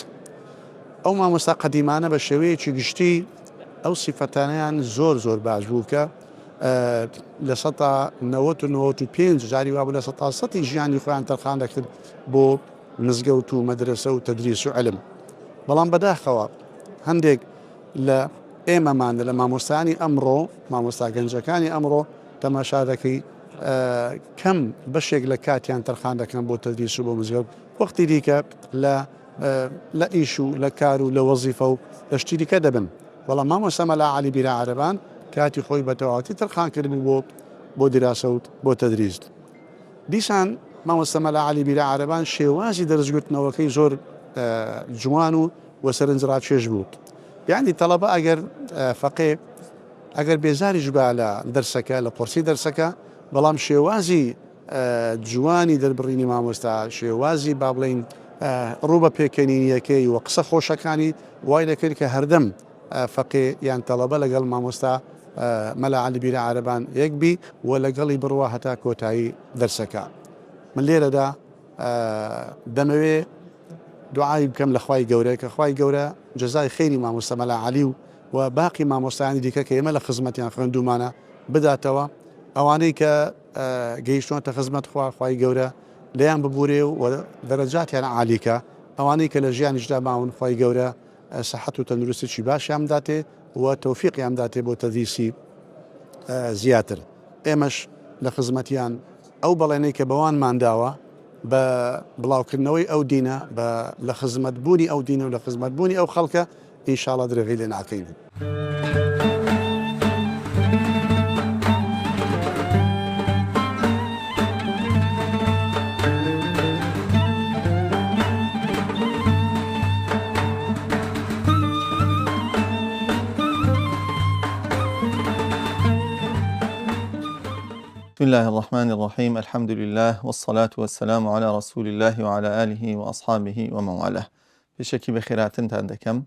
Speaker 6: ئەو مامۆستا قەدیمانە بە شێوەیەکی گشتی ئەو سیفەتانیان زۆر باش بوو کە لە 1995 جاری وابوو لە 100 ژیانی خۆیان تەرخان دەکرد بۆ مزگەوت و مەدرسە و تەدریس و علم. بەڵام بەداخەوە هەندێک لە ئێمەمانە لە مامۆستانی ئەمڕۆ مامۆستا گەنجەکانی ئەمڕۆ تەماشا دەکەی کەم بەشێک لە کاتیان تەرخان دەکەن بۆ تەدریس و بۆ مزگەوت وەختی دیکە لە ئیش و لە کار و لە وەزیفە و لە شتی دیکە دەبن. بەڵام مامۆستا مەلا عەلی بیرعارەبان کاتی خۆی بە تەواوەتی تەرخان کردبوو بۆ دیراسە و بۆ تەدریس. دیسان مامۆستا مەلا عەلی بیرعارەبان شێوازی دەرسگوتنەوەکەی زۆر جوان و سەرنجڕاکێش بوو. یعنی تەڵەبە ئەگەر فەقێ ئەگەر بێزاریش بە لە دەرسەکە لە قۆرسی دەرسەکە بەڵام شێوازی جوانی دەربڕینی مامۆستا شێوازی با بڵین ڕوو بە پێکەنینیەکەی و قسە خۆشەکانی وای دەکرد کە هەردەم فەقێ یان تەڵەبە لەگەڵ مامۆستا مەلا عەلی بیرە عارەبان یەکبی و لەگەڵی بڕوا هەتا کۆتایی دەرسەکە. من لێرەدا دەمەوێ دوعای بکەم لە خوای گەورە کە خوای گەورە جەزای خەیری مامۆستا مەلا عەلی و باقی مامۆستایانی دیکە کە ئێمە لە خزمەتیان خوێندومانە بداتەوە، ئەوانەی کە گەیشتوونەتە خزمەت خوای گەورە لەیان ببورێ و دەرەجاتیان عالیکە، ئەوانەی کە لە ژیانیشدا ماون خوای گەورە سەحەت و تەندروستی باشیان داتێ و تەوفیقیان داتێ بۆ تەدریسی زیاتر. ئێمەش لە خزمەتیان ئەو بەڵێنەی کە بەوان ماداوە بە بڵاوکردنەوەی ئەو دینە لە خزمەتبوونی ئەو دینە و لە خزمەتبوونی ئەو خەڵکە ئینشاڵڵا درێغی لێ ناکەین.
Speaker 7: بسم الله الرحمن الرحيم الحمد لله والصلاة والسلام على رسول الله وعلى آله وأصحابه ومن والاه. بشكل بخيراتن تندكم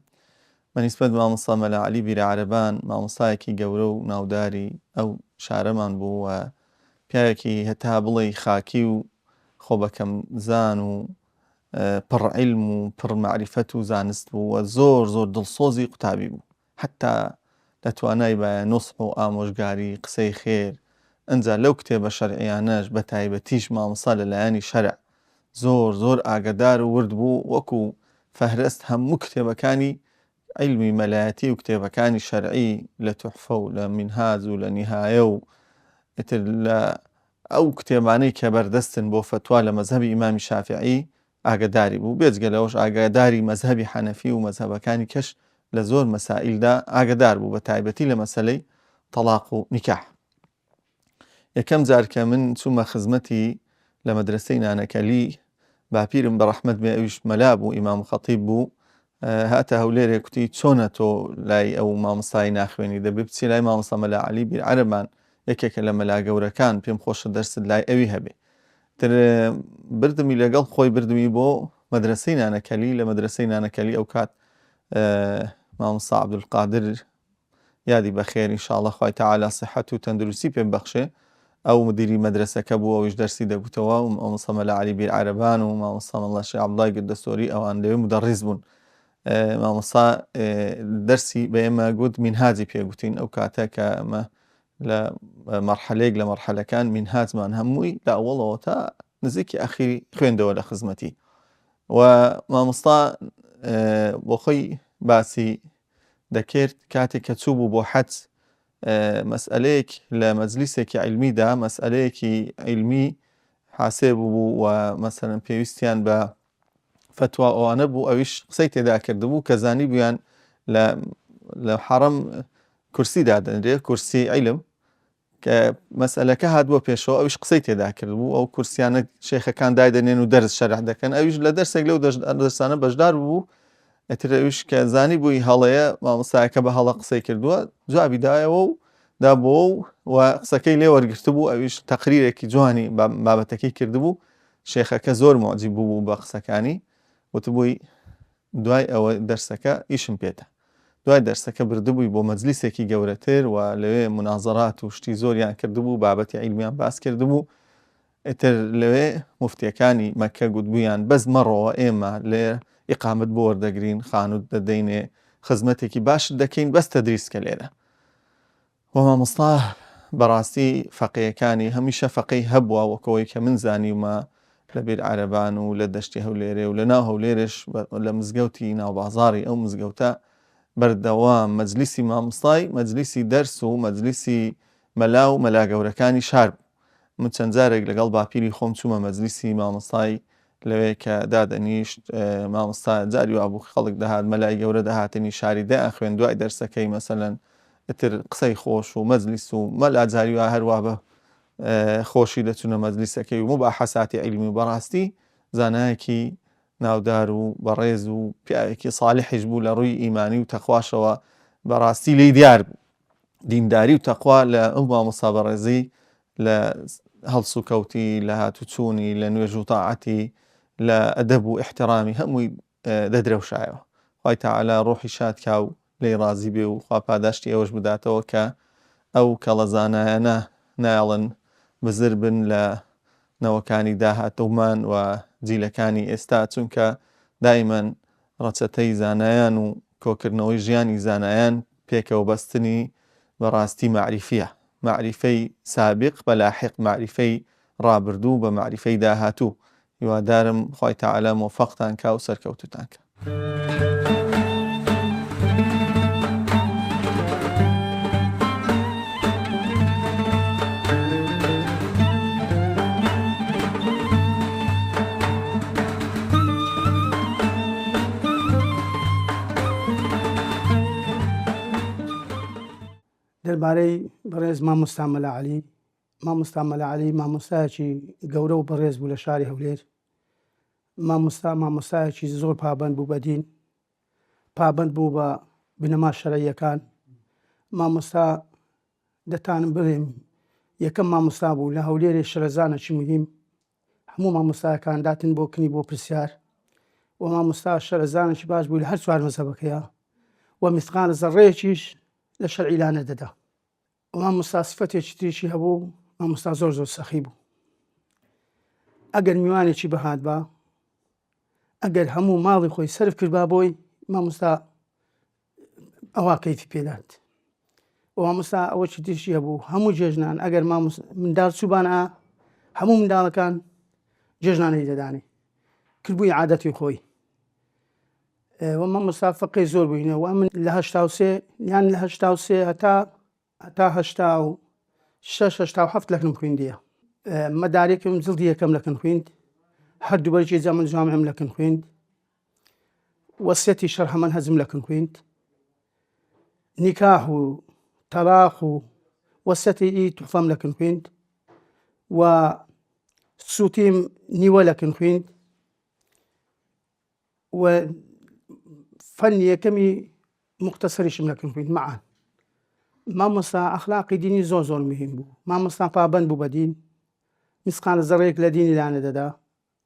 Speaker 7: من نسبة مامۆستا مەلا عەلی بیرە عارەبان مامۆستایەکی گەورە و ناوداری ئەو شارەمان بوو و پیاوێکی هەتا بڵێ خاکی و خۆبەکەم زان و پڕ عیلم و پڕ معریفەت و زانست بوو و زۆر زۆر دڵسۆزی قوتابی بوو، حتا دەتوانای بە نوسح و ئامۆژگاری قسەی خێر ئەنجا لەو کتێبە شەرعیانەش بە تایبەتیش مامۆستا لەلایەنی شەرع زۆر زۆر ئاگدار و ورد بوو وەکو فەهرست هەموو کتێبەکانی علمی مەلایەتی و کتێبەکانی شەرعی لە توحفە و لە مینهاج و لە نیهایە و ئیتر لە ئەو کتێبانەی کە بەردەستن بۆ فتوا لە مەزهەبی ئیمامی شافعی ئاگداری بوو، بێجگە لەوەش ئاگداری مەزهەبی حەنەفی و مەزهەبەکانی کەش لە زۆر مەسائیلدا ئاگدار بوو، بە تایبەتی لە مەسەلەی تەلاق و نیکاح. یەکەم جار کە من چوومە خزمەتی لە مەدرسەی نانەکەلی باپیرم بە ڕەحمەت بێ ئەویش مەلا بوو ئیمام خەتیب بوو، هاتە هەولێرێ کوتی چۆنە تۆ لای ئەو مامۆستای ناخوێنی دەبێ بچی لای مامۆستا مەلا عەلی بیرە عارەبان یەکێکە لە مەلا گەورەکان پێم خۆشە دەرست لای ئەوی هەبێ. تر بردمی لەگەڵ خۆی بردمی بۆ مەدرسەی نانەکەلی. لە مەدرسەی نانەکەلی ئەو کات مامۆستا عەبدولقادر یادی بەخێر ئینشاءڵڵا خوای تەعالا سەحەت و تەندروستی پێ ببەخشێ، ئەو مدیری مەدرسەکە بوو، ئەویش دەرسی دەگوتەوە و مامۆستا مەلا عەلی بیرە عارەبان و مامۆستا مەڵا شێخ عەبدوڵڵای گردەسۆری ئەوان لەوێ مدەڕیس بوون. مامۆستا دەرسی بە ئێمە گوت مینهاجی پێگوتین ئەو کاتە کە ئەمە لە مەرحەلەیەک لە مەرحەلەکان مینهاجمان هەمووی لە ئەوڵەوە تا نزیکی ئەخیری خوێندەوە لە خزمەتی و مامۆستا بۆ خۆی باسی دەکرد کاتێک کە چوو بوو بۆ حەج مەسئلەیەک لە مەجلیسێکی عیلمیدا مەسئلەیەکی عیلمی حاسێ بوو و مەسەلەن پێویستیان بە فتوا ئەوانە بوو، ئەویش قسەی تێدا کردبوو کە زانی بوویان لە حەرەم کورسی دادەنرێ، کورسی عیلم کە مەسئلەکە هاتبووە پێشەوە، ئەویش قسەی تێدا کردبوو، ئەو کورسیانە شێخەکان دایدەنێن و دەرس شەرح دەکەن، ئەویش لە دەرسێک لەو دەرسانە بەشدار بوو. ئەتر ئەویش کە زانی بووی هەڵەیە مامۆستایەکە بە هەڵە قسەی کردووە جوابی دایەوە و دابۆ و قسەکەی لێ وەرگرت بوو، ئەویش تەقریرێکی جوانی بابەتەکەی کردبوو. شێخەکە زۆر معجب بوو بە قسەکانی، وتبووی دوای ئەوە دەرسەکە ئیشم پێتە. دوای دەرسەکە بردبووی بۆ مەجلیسێکی گەورەتر و لەوێ منازەرات و شتی زۆریان کردبوو، بابەتی عیلمیان باس کردبوو. ئیتر لەوێ موفتیەکانی مەککە گوتبوویان بەس مەڕەوە ئێمە لێ ئیقامت بۆ وەردەگرین، خانوت دەدەینێ، خزمەتێکی باش دەکەین، بەس تەدریسکە لێرە. و مامۆستا بەڕاستی فەقێیەکانی هەمیشە فەقێی هەبووە وەکەوەی کە من زانیومە لە بیر عارەبان و لە دەشتی هەولێرێ و لە ناو هەولێرش لە مزگەوتی ناوبازاڕی ئەو مزگەوتە بەردەوام مەجلیسی مامۆستای مەجلیسی دەرس و مەجلیسی مەلا و مەلا گەورەکانی شار بوو. من چەند جارێک لەگەڵ باپیری خۆم چوومە مەجلیسی مامۆستای لەوێ کە دادەنیشت، مامۆستا جاری وا بوو خەڵک دەهات مەلای گەورە دەهاتنی شاری دایان خوێن دوای دەرسەکەی مەسەلەن ئتر قسەی خۆش و مەجلیس و مەلا جاری وا هەروە بە خۆشی دەچونە مەجلیسەکەی و مباحەساتی عیلمی و بەڕاستی زانایەکی ناودار و بەڕێز و پیاوێکی ساڵحیش بوو لە ڕووی ئیمانی و تەخواشەوە بەڕاستی لی دیار بوو دینداری و تەقوا لە ئەو مامۆستا بەڕێزی لە هەڵس و کەوتی لە هاتوچوونی لە نوێژ و تاعەتی لە ئەدەب و احترامی هەمووی دەدرەوشایەوە. خوای تەعالا ڕۆحی شادکا و لێی ڕازی بێ و خوا پاداشتی ئەوەش بداتەوە کە ئەو کەڵە زانایانە ناڵن بزر بن لە نەوەکانی داهاتومان و جیلەکانی ئێستا، چونکە دایمەن ڕەچەتەی زانایان و کۆکردنەوەی ژیانی زانایان پێکەوە بەستنی بەڕاستی معریفیە، معریفەی سابق بە لاحق، معریفەی ڕابردوو بە معریفەی داهاتوو. هیوادارم خوای تەعالا مۆفەقتان کا و سەرکەوتوتان کە.
Speaker 8: دەربارەی بەڕێز مامۆستا مەلا عەلی، مامۆستا مەلا عەلی مامۆستایەکی گەورە و بەڕێز بوو لە شاری هەولێر. مامۆستایەکی زۆر پابەند بوو بە دین، پابەند بوو بە بنەما شەرعیەکان. مامۆستا دەتانم بڵێم یەکەم مامۆستا بوو لە هەولێرێ شەرەزانێکی مهم، هەموو مامۆستایەکان داتن بۆ کنی بۆ پرسیار، و مامۆستا شەرەزانێکی باش بوو لە هەر چوار مەزهەبەکەیە، و میثقال زەڕەیەکیش لە شەرعی لا نەدەدا. و مامۆستا سفەتێکی تریشی هەبوو، مامۆستا زۆر سەخی بوو. ئەگەر میوانێکی بەهات بە، ئەگەر هەموو ماڵی خۆی سەرف کرد با بۆی، مامۆستا ئەوا کەیفی پێدات. و مامۆستا ئەوەی تریشی هەبوو، هەموو جێژنان ئەگەر منداڵ چوبانە هەموو منداڵەکان جێژنانەی دەدانێ، کردبووی عادەتی خۆی. و مامۆستا فەقێ زۆر بووینە، و من لە 83 یان لە 83 هەتا 86-87 لەکن خوێندیە. مەدارێکم جڵدی یەکەم لەکن خوێند، هەردوو بەرجی جامن جامعم لەکن خوێند، وەسیەتی شەرح مەنهەجم لەکن خوێند، نیکاح و تەلاق و وەسیەتی توحفەم لەکن خوێند، و سووتیم نیوە لەکن خوێند، و فەنی یەکەمی مختصریشم لەکن خوێند معان. مامۆستا ئەخلاقی دینی زۆر مهم بوو. مامۆستا پابەند بوو بە دین، میثقال زەڕەیەک لە دینی لا نەدەدا،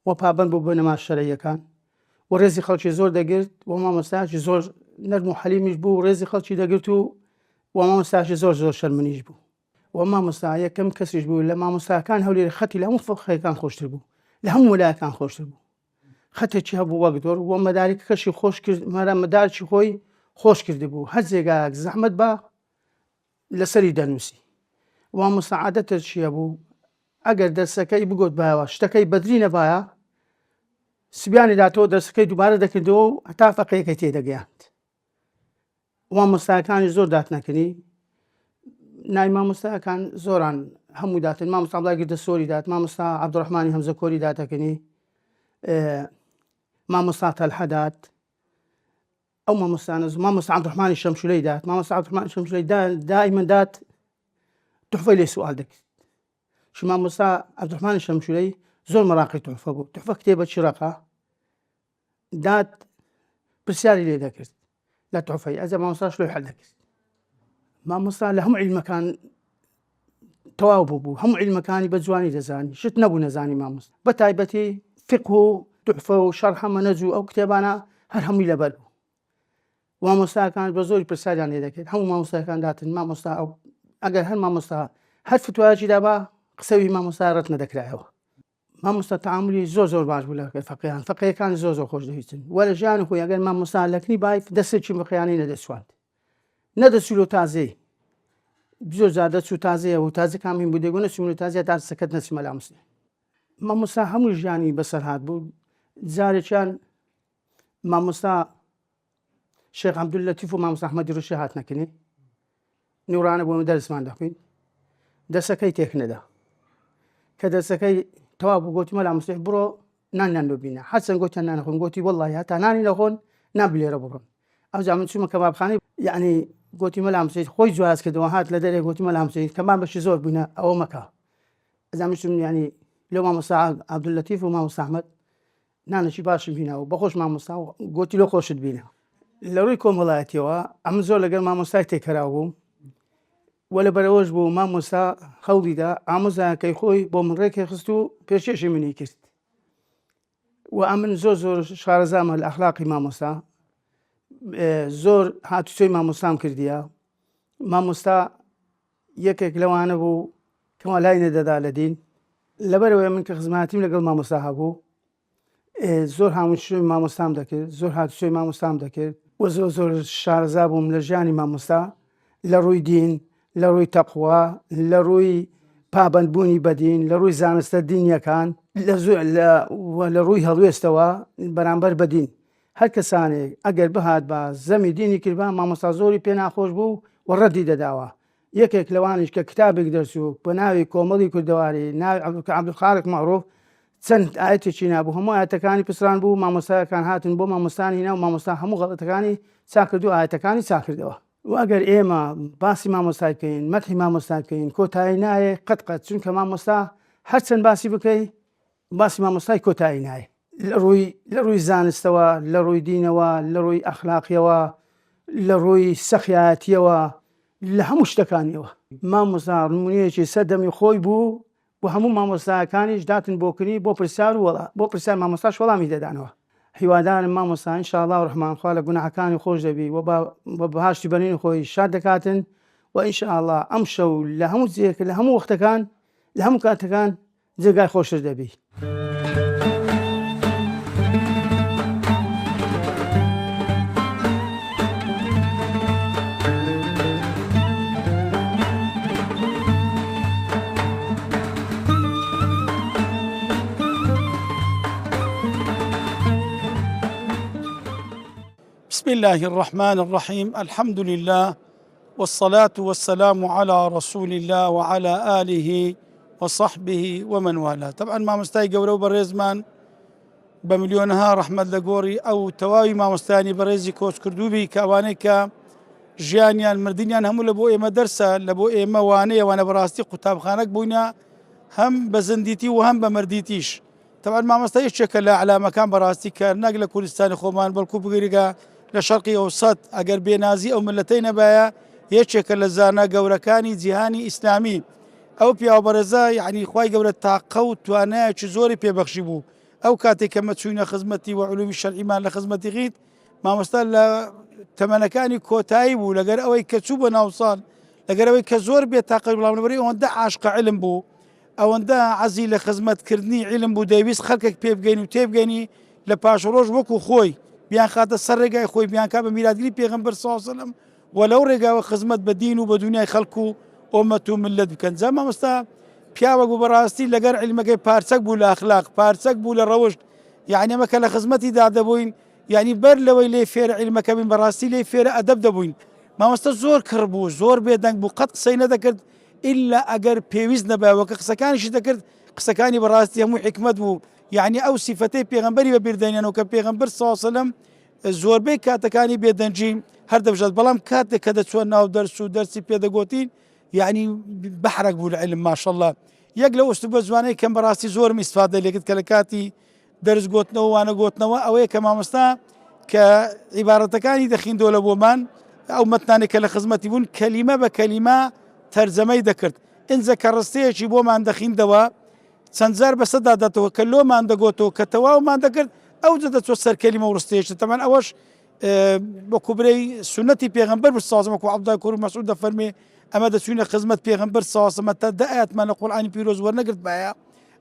Speaker 8: و پابەند بوو بە نەما شەرعیەکان، و ڕێزی خەڵکی زۆر دەگرت، و مامۆستایەکی زۆر نەرم و حەلیمیش بوو، ڕێزی خەڵکی دەگرت، و مامۆستایەکی زۆر شەرمنیش بوو. و مامۆستا یەکەم کەسیش بوو لە مامۆستاکان هەولێر خەتی لە هەموو فەقێکان خۆشتر بوو، لە هەموو وەلایەکان خۆشتر بوو. خەتێکی هەبوو وەک دۆر، و مەدارێکەکەشی خۆش کرد، مەدارکی خۆی خۆش کرد بوو، هەر جێگایەک زەحمەت بە لەسەری دەنووسی. و مامۆستا عادەتێکی هەبوو ئەگەر دەرسەکەی بگۆت بایەوە شتەکەی بەدری نەبایە، سبیانی داتەوە دەرسەکەی دووبارە دەکردەوە و هەتا فەقێەکەی تێدەگەیاند. و مامۆستایەکانی زۆر داتنەکردنی، نای مامۆستایەکان زۆران هەموو داتن. مامۆستا عەبدوڵڵای گردەسۆری دات، مامۆستا عەبدوڕەحمانی هەمزەکۆری داتەکردنی، مامۆستا تەلحە دات، ئەو مامۆستانە مامۆستا عەبدوڕەحمانی شەمشولەی دات. مامۆستا عەبدوڕەحمانی شەمشولەی دائیمەن دات توحفەی لێ سوال دەکرد. مامۆستا عەبدوڕەحمانی شەمشولەی زۆر مەراقی توحفە بوو، توحفە کتێبە چیرەقە دات، پرسیاری لێ دەکرد لە توحفەی، ئەجا مامۆستاش لێ حەل دەکرد. مامۆستا لە هەموو عیلمەکان تەواو بوو، هەموو عیلمەکانی بە جوانی دەزانی، شت نەبوو نەزانی مامۆستا، بە تایبەتی فقه و توحفە و شەرح مەنهەج و ئەو کتێبانە هەر هەمووی لەبەر بوو. مامۆستاکان بە زۆری پرسیاریان لێ دەکرد، هەموو مامۆستاکان داتن. مامۆستا ئەگەر هەر مامۆستا هەر فتوایەکی دابا قسەوی مامۆستا ڕەت نەدەکرایەوە. مامۆستا تەعاملی زۆر باش بوو لە فەقیهان، فەقیهەکان زۆر خۆش دەویستن، وە لە ژیانی خۆی ئەگەر مامۆستا لەکنی بای دەستێکی بەقییانەی نەدەسوات، نەدەچوو تازەی زۆر جار دەچوو تازەیە و تازە کامین بوو دەگوە نەچوو تازە تا سەکەت نەچمە لا مسلم. مامۆستا هەموو ژیانی بەسەر هات بوو. جارێکیان مامۆستا شێخ عەبدولەتیف و مامۆستا ئەحمەدی ڕوشی هاتنەکردنی، نوورانە بۆ دەرسمان دەخوێن، دەسەکەی تێک نەدا، کە دەسەکەی تەواو بوو گوتی مەلا مسیح بڕۆ نانیان لۆ بینە، هەرچەند گوتیان نانەخۆن، گوتی وەڵڵاهی هەتا نانی نەخۆن نابلێرە بڕۆن. ئەوجا من چوومە کەبابخانەی، یعنی گوتی مەلا مسیح خۆی جواز کردەوە، هات لە دەرێ گوتی مەلا مسیح کەمان بەشی زۆر بووینە ئەوە مەکە. ئەجا من چووم یعنی لەو مامۆستا عەبدولەتیف و مامۆستا ئەحمەد نانێکی باشم بینەوە، بەخۆش مامۆستا گوتی لۆ خۆشت بینە. لە ڕووی کۆمەڵایەتیەوە ئەم زۆر لەگەڵ مامۆستای تێکەراو بووم، وە لەبەرەوەش بۆ مامۆستا خەڵیدا ئامۆزاکەی خۆی بۆ من ڕێکی خست و پێشکەشی منی کرد و ئەمن زۆر شارەزامە لە ئەخلاقی مامۆستا زۆر هاتوچۆی مامۆستام کردیە. مامۆستا یەکێک لەوانە بوو کەوا لای نەدەدا لە دین لەبەرەوەی من کە خزماتیم لەگەڵ مامۆستا هەبوو زۆر هاموچۆی مامۆستام دەکرد زۆر هاتوچۆی مامۆستام دەکرد و زۆر شارەزا بووم لە ژیانی مامۆستا لە ڕووی دین لە ڕووی تەقوا لە ڕووی پابەندبوونی بەدین لە ڕووی زانستە دینیەکان لە ڕووی هەڵوێستەوە بەرامبەر بەدین هەر کەسانێک ئەگەر بهات بە زەمی دینی کردبا مامۆستا زۆری پێ ناخۆش بوو و ڕەدی دەداوە. یەکێک لەوانش کە کتابێک دەرچوو بە ناوی کۆمەڵی کوردەواری ناوی عەبدولخالق مەعروف چەند ئاەتێکی نابوو هەموو ئاەتەکانی پسران بوو مامۆستایەکان هاتن بۆ مامۆستانی ناو مامۆستا هەموو غەڵەتەکانی چاکرد و ئاەتەکانی چاکردەوە. و ئەگەر ئێمە باسی مامۆستای بکەین مەدحی مامۆستا بکەین کۆتایی نایە قەت چونکە مامۆستا هەرچەند باسی بکەی باسی مامۆستای کۆتایی نایە لە ڕووی زانستەوە لە ڕووی دینەوە لە ڕووی ئەخلاقیەوە لە ڕووی سەخیاتیەوە لە هەموو شتەکانیەوە مامۆستا ڕمونیەکی سەردەمی خۆی بوو و هەموو مامۆستایەکانیش داتن بۆکردنی بۆ پرسیار وەڵا بۆ پرسیار مامۆستاش وەڵامی دەدانەوە. هیوادارم مامۆستا ئینشاءڵڵا و ڕەحمانخوا لە گوناحەکانی خۆش دەبی و بە بەهاشتی بەرینی خۆی شاد دەکاتن و ئینشاءڵڵا ئەم شەو لە هەموو جێک لە هەموو وەختەکان لە هەموو کاتەکان جێگای خۆشتر دەبی.
Speaker 1: بسم الله الرحمن الرحيم الحمد لله والصلاة والسلام على رسول الله وعلى آله وصحبه ومن والاه. طبعا مامۆستای گەورە و بەڕێزمان بە ملیۆنها ڕەحمەت لە گۆڕی ئەو تەواوی مامۆستایانی بەڕێزی کۆچ کردووبی کە ئەوانەی کە ژیانیان مردنیان هەموو لە بۆ ئێمە دەرسە لە بۆ ئێمە وانەیەوانە بەڕاستی قوتابخانەك بووینە هەم بە زندیتی و هەم بە مردیتیش. طبعا مامۆستا یەکێکە لە عەلامەکان بەڕاستی کە نەک لە کوردستانی خۆمان بەڵکو بگریگە لە شەرقی ئەوسەط ئەگەر بێنازی ئەو ملەتەی نەبایە یەکێکە لە زانە گەورەکانی جیهانی ئیسلامی. ئەو پیاوە بەڕێزە یعنی خوای گەورە تاقە و توانایەکی زۆری پێبەخشی بوو. ئەو کاتێک کە مەچوونە خزمەتی و علومی شەرعیمان لە خزمەتی غیت مامۆستا لە تەمەنەکانی کۆتایی بوو لەگەر ئەوەی کە چوو بە ناوسان لەگەر ئەوەی کە زۆر بێتاقە بڵام لەبەرەوەی ئەوەندە عاشقە علم بوو ئەوەندە عەزی لە خزمەتکردنی علم بوو دەیویست خەڵکێک پێ بگەین و تێبگەینی لە پاشڕۆژ وەکو خۆی بیان خاتە سەر ڕێگای خۆی بیان کا بە میلادگیری پێغەمبەر صلی الله علیه و سلم و لەو ڕێگاوە خزمەت بە دین و بە دنیای خەڵک و ئۆمەت و ملت بکەن. جا مامۆستا پیاوە بوو بەڕاستی لەگەر عیلمەکەی پارچەک بوو لە ئەخلاق پارچەک بوو لە ڕەوشت یعنی ئەمە کە لە خزمەتی دادەبووین یعنی بەر لەوەی لێ فێرە عیلمەکە بین بەڕاستی لێ فێرە ئەدەب دەبووین. مامۆستا زۆر کڕ بوو زۆر بێدەنگ بوو قەت قسەی نەدەکرد ئیلا ئەگەر پێویست نەبایەوە کە قسەکانیشی دەکرد قسەکانی بەڕاستی هەموو حکمت بوو یعنی ئەو سیفەتەی پێغەمبەری بەبیردێنێنەوە کە پێغەمبەر صلی الله علیه و سلم زۆربەی کاتەکانی بێدەنجی هەردەبژێت بەڵام کاتێک کە دەچوە ناو دەرس و دەرسی پێدەگوتین یعنی بەحرەک بوو لە عیلم ماشەڵڵا. یەک لە ئوستوبە جوانەی کەم بەڕاستی زۆرم ئیسفادە لێکرد کە لە کاتی دەرس گوتنەوە وانە گوتنەوە ئەوەیە کە مامۆستا کە عیبارەتەکانی دەخیندەوە لە بۆمان ئەو مەتنانێک کە لە خزمەتی بوون کەلیمە بە کەلیمە تەرجەمەی دەکرد ئینجا کە ڕستەیەکی بۆمان دەخیندەوە چەند جار بەسەدا دەتەوە کە لۆمان دەگوتەوە کە تەواومان دەکرد ئەو دەچۆ سەر کەلیمە و ڕستەیەکی تەمان ئەوەش بە کوبرەی سنەتی پێغەمبەر سازم وەکو عەبدوڵای کوڕی مەسعود دەفەرمێ ئەمە دەچوونە خزمەت پێغەمبەر ساسەمە تا دە ئاەتمان لە قورئانی پیرۆز وەرنەگرت بایە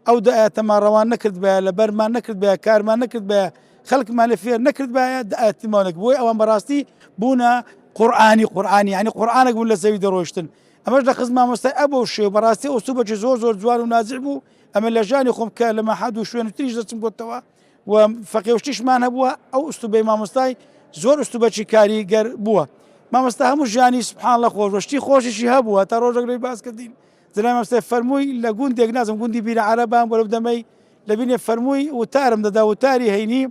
Speaker 1: ئەو دە ئاەتەمان ڕەوان نەکرد بایە لەبەرمان نەکرد بایە کارمان نەکرد بایە خەڵکمان لە فێر نەکرد بایە دە ئاەتمانێک بۆی ئەوان بەڕاستی بوونە قورئانی یعنی قورئانێک بوون لە زەوی دەڕۆشتن. ئەمەش لە خزم مامۆستای ئەبەو شێو بەڕاستی ئوستوبەکی زۆر جوان و نازیع بوو. ئەمە لە ژانی خۆم کە لە مەحەد و شوێن و تریش دەچم بۆتەوە و فەقێوشتیشمان هەبووە ئەو ئوستوبەی مامۆستای زۆر ئوستوبەکی کاریگەر بووە. مامۆستا هەموو ژیانی سوبحان الله خۆشبەشتی خۆشیشی هەبووە تا ڕۆژێک باس کردین جەناب مامۆستای فەرمووی لە گوندێک نازم گوندی بیرە عەرەبان بۆ لەو دەمەی لەبینێ فەرمووی وتارم دەدا وتاری هەینی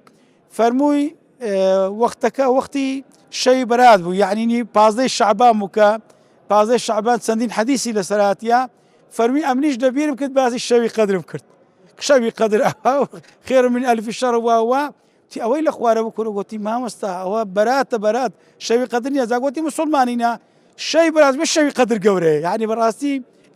Speaker 1: فەرمووی وەختەکە وەختی شەوی بەرات بوو یعنی پازدەی شەعبان بوو کە پازدەی شەعبان چەندین حەدیسی لەسەر هاتیە فەرمووی ئەمنیش دەبیرم کرد باسی شەوی قەدرم کرد شەوی قەدر خێر من ئەلفی شەڕ واوە تی ئەوەی لە خوارە بکوڕ گوتی مامۆستا ئەوە بەرات شەوی قەدر نیە زاگوتی مسلمانینە شەی بەراز بە شەوی قەدر گەورەیە، یعنی بەڕاستی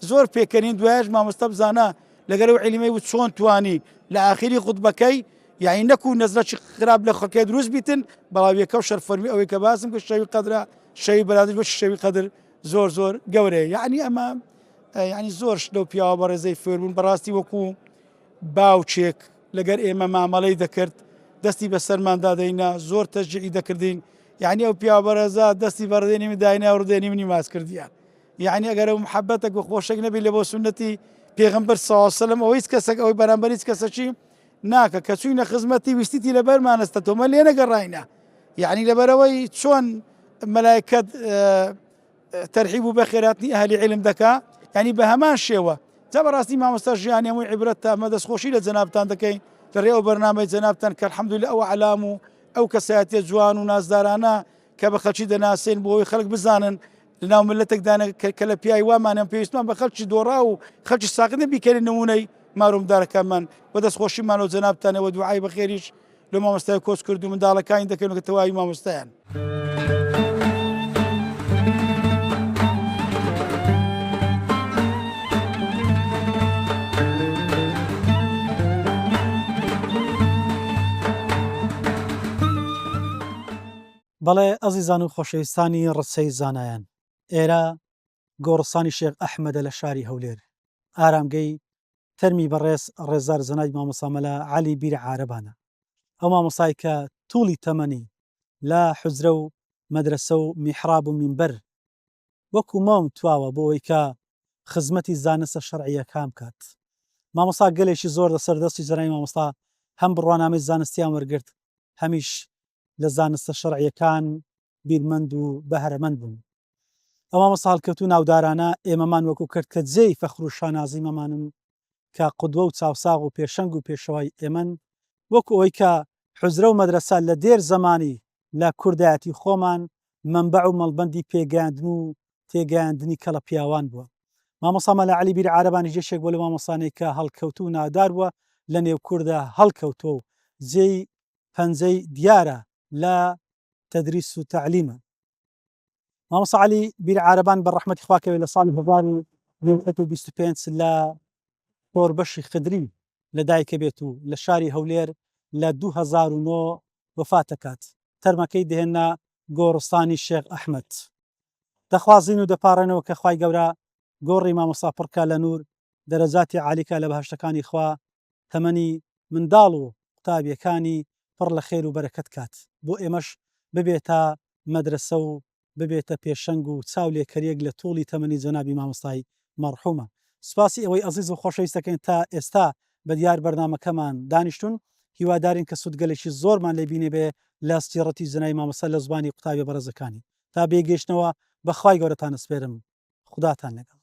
Speaker 1: زۆر پێکەنین دوایش مامۆستا بزانە لەگەرەوە عیلمەی و چۆن توانی لە ئاخری خوتبەکەی یعنی نەکو نەزرەی خراپ لە خەڵکێ دروست بیتن، بەڵام یەکە و شەرفەرمی ئەوەی کە باسم کە شەوی قەدرە، شەوی بەرازش بە شەوی قەدر زۆر زۆر گەورەیە. یعنی ئەمە یعنی زۆرش لەو پیاوە بەڕێزەی فێربوون بەڕاستی وەکو باوچێک لەگەر ئێمە مامەڵەی دەکرد، دەستی بە سەرماندا دەینا، زۆر تەشجیعی دەکردین، یعنی ئەو پیاوە بەڕێزە دەستی بەڕدێنی من داینە و ڕدێنی منی ماس کردیان. یعنی ئەگەر ئەو محەبەتێک و خۆشێک نەبی لە بۆ سونەتی پێغەمبەر صلی الله علیه و سلم ئەوەی هیچ کەسێک ئەوەی بەرامبەر هیچ کەسەکی ناکە کە چووینە خزمەتی ویستیتی لەبەرمانەستە تۆمە لێ نەگەڕاینە، یعنی لەبەرەوەی چۆن مەلایکەت تەرحیب و بەخێراتنی ئەهلی عیلم دەکا، یعنی بە هەمان شێوە جا بەڕاستی مامۆستا ژیانی هەمووی عیبرەتە، ئەمە دەستخۆشی لە جەنابتان دەکەین لە ڕێ ئەو بەرنامەی جەنابتان کە الحەمدولillah ئەو علام و ئەو کەسایەتیە جوان و نازدارانە کە بە خەڵکی دەناسێن بۆ ئەوەی خەڵک بزانن لەناو ملەتێکدانە کە لە پیاوی وامانیان پێویستمان بە خەڵکی دۆڕا و خەڵکی ساقت بیکەین نمونەی مارومدارەکانمان بە دەستخۆشیمانەوە جەنابتانەوە دوعای بەخێریش لە مامۆستای کۆچ کرد و منداڵەکانی دەکەن کە تەواوی مامۆستایان. بەڵێ ئەزیزان و خۆشەویستانی ڕسەی زانایان، ئێرە گۆڕستانی شێخ ئەحمەدە لە شاری هەولێر، ئارامگەی تەرمی بەڕێز ڕێزار زەنای مامۆستا مەلا عەلی بیر عارەبانە. ئەو مامۆستای کە تووڵی تەمەنی لە حوزرە و مەدرسە و میحراب و مینبەر وەکو مام تواوە بۆ ئەوەی کە خزمەتی زانستە شەرعیەکان بکات. مامۆستا گەلێکی زۆر لەسەر دەستی زەنای مامۆستا هەم بڕوانامەی زانستیان وەرگرت، هەمیش لە زانستە شەرعیەکان بیرمەند و بەهرەمەند بوون. ئەو مامۆستا هەڵکەوتوو ناودارانە ئێمەمان وەکو کرد کە جێی فەخر و شانازی مەمانن کە قودوە و چاوساغ و پێشەنگ و پێشەوای ئێمەن، وەکو ئەوەی کە حوزرە و مەدرسە لە دێر زەمانی لە کوردایەتی خۆمان منبەع و مەڵبەندی پێگەاندن و تێگەاندنی کەڵە پیاوان بووە. مامۆستا مەلا عەلی بیر عارەبانی جێشێک بۆ لە مامۆستانەی کە هەڵکەوتوو نادار بووە لە نێو کووردە هەڵکەوتووە و جێی پەنجەی دیارە لە تەدریس و تەعلیمە. مامۆستا عەلی بیر عارەبان بە ڕەحمەتی خواکەوێ لە ساڵی 1925 لە پۆربەشی خدری لەدایکە بێت و لە شاری هەولێر لە 2009 وفات دەکات. تەرمەکەی دێنا گۆڕستانی شێخ ئەحمەد. دەخوازین و دەپاڕێنەوە کە خوای گەورە گۆڕی مامۆستا پڕکا لە نور، دەرەجاتی عالیکە لە بەهەشتەکانی خوا، تەمەنی منداڵ و قوتابیەکانی پڕ لە خێر و بەرەکەت کات، بۆ ئێمەش ببێتە مەدرسە و ببێتە پێشەنگ و چاو لێکەریەک لە تووڵی تەمەنی جەنابی مامۆستای مەرحومە. سوپاسی ئەوەی ئەزیز و خۆشەویستەکەین تا ئێستا بە دیار بەرنامەکەمان دانیشتون، هیوادارین کە سوودگەلێکی زۆرمان لێ بینێ بێ لە سیرەتی زەنای مامۆستا لە زمانی قوتابی بەڕێزەکانی. تا بێگەیشتنەوە بەخوای گەورەتان ئەسپێرم، خوداتان لەگەڵ.